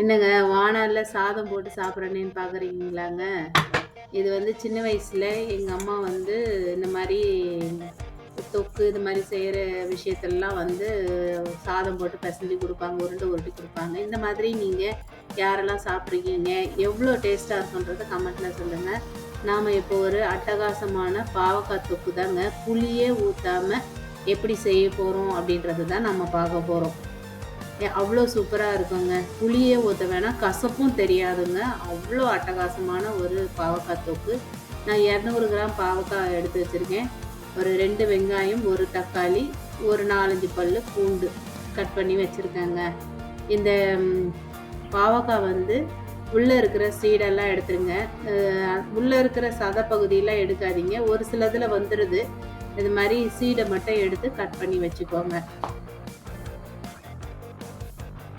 என்னங்க வாணல்ல சாதம் போட்டு சாப்பிட்றேனேன்னு பார்க்குறீங்களாங்க? இது வந்து சின்ன வயசுல எங்க அம்மா வந்து இந்த மாரி தொக்கு இது மாரி செய்ற விஷயத்துலலாம் வந்து சாதம் போட்டு பெசஞ்சு குடுப்பாங்க. உருண்டை உருட்டி குடுப்பாங்க. இந்த மாதிரி நீங்க யாரெல்லாம் சாப்பிட்ருக்கீங்க? எவ்வளோ டேஸ்ட்டா இருக்குன்றத கமெண்ட்ல சொல்லுங்க. நாம இப்போ ஒரு அட்டகாசமான பாவக்காய் தொக்கு தாங்க. புளியே ஊத்தாம எப்படி செய்ய போறோம் அப்படின்றது தான் நம்ம பார்க்க போறோம். அவ்வளோ சூப்பரா இருக்குங்க. புளியே ஊத்த வேணாம், கசப்பும் தெரியாதுங்க. அவ்வளோ அட்டகாசமான ஒரு பாவக்காய் தொக்கு. நான் 200 கிராம் பாவக்காய் எடுத்து வச்சிருக்கேன். ஒரு 2 வெங்காயம், 1 தக்காளி, ஒரு 4, 5 பல்லு பூண்டு கட் பண்ணி வச்சிருக்கேங்க. இந்த பாவக்காய் வந்து உள்ள இருக்கிற சீடெல்லாம் எடுத்துருங்க. உள்ள இருக்கிற சத பகுதியெல்லாம் எடுக்காதீங்க. ஒரு சிலதுல வந்துருது. இது மாரி சீடை மட்டும் எடுத்து கட் பண்ணி வச்சுக்கோங்க.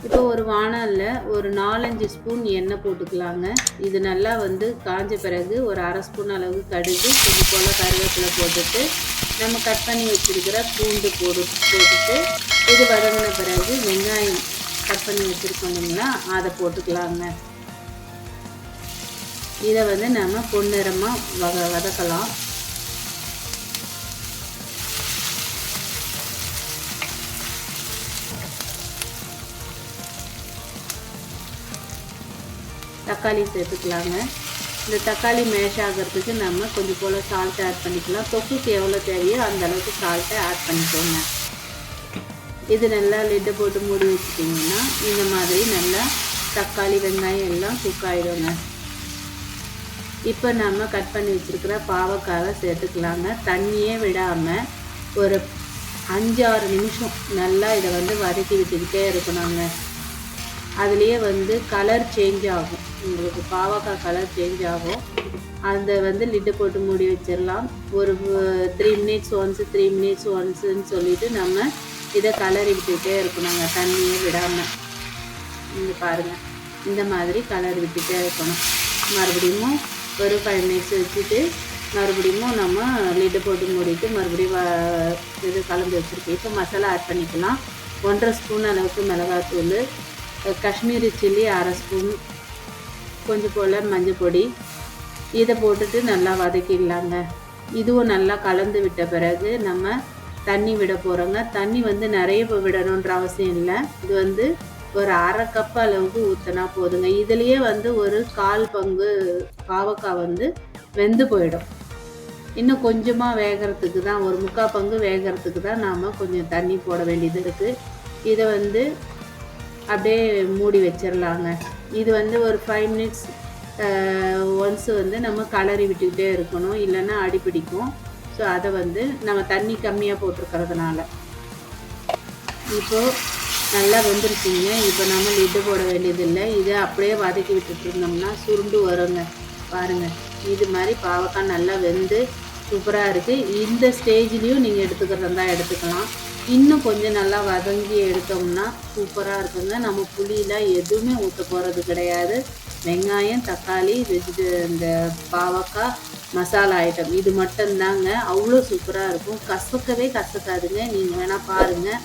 இப்போ ஒரு வாணல்ல ஒரு 4, 5 ஸ்பூன் எண்ணெய் போட்டுக்கலாங்க. இது நல்லா வந்து காஞ்ச பிறகு ஒரு 1/2 ஸ்பூன் அளவு கடுகு, கொஞ்சம் போல் கருவேப்பிலை போட்டுட்டு நம்ம கட் பண்ணி வச்சுருக்கிற பூண்டு போட்டுட்டு இது வதங்கின பிறகு வெங்காயம் கட் பண்ணி வச்சுருக்கோம் இல்லைங்களா, அதை போட்டுக்கலாங்க. இதை வந்து நம்ம பொன்னிறமாக வதக்கலாம். தக்காளி சேர்த்துக்கலாங்க. இந்த தக்காளி மேஷ் ஆகிறதுக்கு நம்ம கொஞ்சம் போல் சால்ட் ஆட் பண்ணிக்கலாம். தொக்குக்கு எவ்வளோ தேவையோ அந்த அளவுக்கு சால்ட்டை ஆட் பண்ணிக்கோங்க. இது நல்லா லிட்டை போட்டு மூடி வச்சுட்டிங்கன்னா இந்த மாதிரி நல்லா தக்காளி வெங்காயம் எல்லாம் குக் ஆகிடுங்க. இப்போ நம்ம கட் பண்ணி வச்சுருக்கிற பாவக்காவை சேர்த்துக்கலாங்க. தண்ணியே விடாமல் ஒரு 5-6 நிமிஷம் நல்லா இதை வந்து வதக்கி விட்டுக்கிட்டே இருக்கணுங்க. அதுலேயே வந்து கலர் சேஞ்ச் ஆகும், உங்களுக்கு பாவக்காய் கலர் சேஞ்ச் ஆகும். அதை வந்து லிட்டு போட்டு மூடி வச்சிடலாம். ஒரு 3 மினிட்ஸ் ஒன்ஸு 3 மினிட்ஸ் ஒன்ஸுன்னு சொல்லிவிட்டு நம்ம இதை கலரி விட்டுக்கிட்டே இருக்கணுங்க, தண்ணியே விடாமல். இங்கே பாருங்கள், இந்த மாதிரி கலர் விட்டுகிட்டே இருக்கணும். மறுபடியும் ஒரு 5 மினிட்ஸ் வச்சுட்டு மறுபடியும் நம்ம லிட்டு போட்டு மூடிட்டு மறுபடியும் இது கலந்து வச்சுருக்கோம். இப்போ மசாலா ஆட் பண்ணிக்கலாம். 1.5 ஸ்பூன் அளவுக்கு மிளகாத்தூள், காஷ்மீரி சில்லி 1/2 ஸ்பூன், கொஞ்சம் போல் மஞ்சள் பொடி, இதை போட்டுட்டு நல்லா வதக்கிடலாங்க. இதுவும் நல்லா கலந்து விட்ட பிறகு நம்ம தண்ணி விட போகிறோங்க. தண்ணி வந்து நிறைய விடணுன்ற அவசியம் இல்லை. இது வந்து ஒரு 1/2 கப் அளவுக்கு ஊற்றினா போதுங்க. இதுலேயே வந்து ஒரு 1/4 பங்கு பாவக்காய் வந்து வெந்து போயிடும். இன்னும் கொஞ்சமாக வேகிறதுக்கு தான், ஒரு 3/4 பங்கு வேகிறதுக்கு தான் நாம் கொஞ்சம் தண்ணி போட வேண்டியது இருக்குது. இதை வந்து அப்படியே மூடி வச்சிடலாங்க. இது வந்து ஒரு 5 மினிட்ஸ் ஒன்ஸ் வந்து நம்ம கலரி விட்டுக்கிட்டே இருக்கணும், இல்லைன்னா அடிப்பிடிக்கும். ஸோ அதை வந்து நம்ம தண்ணி கம்மியாக போட்டிருக்கிறதுனால. இப்போது நல்லா வெந்துருச்சுங்க. இப்போ நம்ம லிட்டு போட வேண்டியதில்லை. இதை அப்படியே வதக்கி விட்டுட்டு இருந்தோம்னா சுருண்டு வருங்க. பாருங்கள், இது மாதிரி பாவக்காய் நல்லா வெந்து சூப்பராக இருக்குது. இந்த ஸ்டேஜ்லேயும் நீங்கள் எடுத்துக்கிறதா எடுத்துக்கலாம். இன்னும் கொஞ்சம் நல்லா வதங்கி எடுத்தோம்னா சூப்பராக இருக்குங்க. நம்ம புளியெலாம் எதுவுமே ஊற்ற போகிறது கிடையாது. வெங்காயம், தக்காளி, இந்த பாவக்காய், மசாலா ஐட்டம் இது மட்டும்தாங்க. அவ்வளோ சூப்பராக இருக்கும். கசக்கவே கசக்காதுங்க. நீங்கள் வேணால் பாருங்கள்,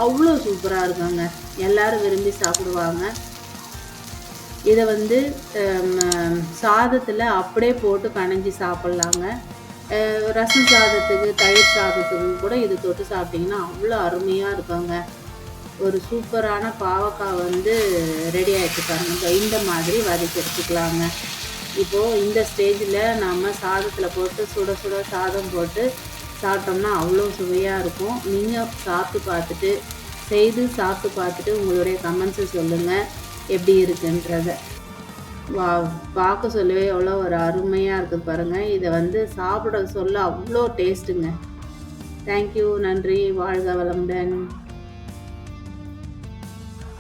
அவ்வளோ சூப்பராக இருக்குங்க. எல்லோரும் விரும்பி சாப்பிடுவாங்க. இதை வந்து சாதத்தில் அப்படியே போட்டு கனைஞ்சி சாப்பிட்லாங்க. ரசம் சாதத்துக்கு, தயிர் சாதத்துக்கு கூட இது தொட்டு சாப்பிட்டிங்கன்னா அவ்வளோ அருமையாக இருக்குங்க. ஒரு சூப்பரான பாவக்காய் வந்து ரெடி ஆகிட்டு பாருங்க. இந்த மாதிரி வதக்கி எடுத்துக்கலாங்க. இப்போது இந்த ஸ்டேஜில் நம்ம சாதத்தில் போட்டு சுட சுட சாதம் போட்டு சாப்பிட்டோம்னா அவ்வளோ சுவையாக இருக்கும். நீங்கள் சாப்பிட்டு பார்த்துட்டு, செய்து சாப்பிட்டு பார்த்துட்டு உங்களுடைய கமெண்ட்ஸை சொல்லுங்கள் எப்படி இருக்குன்றத. பார்க்க சொல்லவே எவ்வளோ ஒரு அருமையாக இருக்குது பாருங்கள். இதை வந்து சாப்பிட சொல்ல அவ்வளோ டேஸ்ட்டுங்க. தேங்க்யூ, நன்றி, வாழ்க வளமுடன்.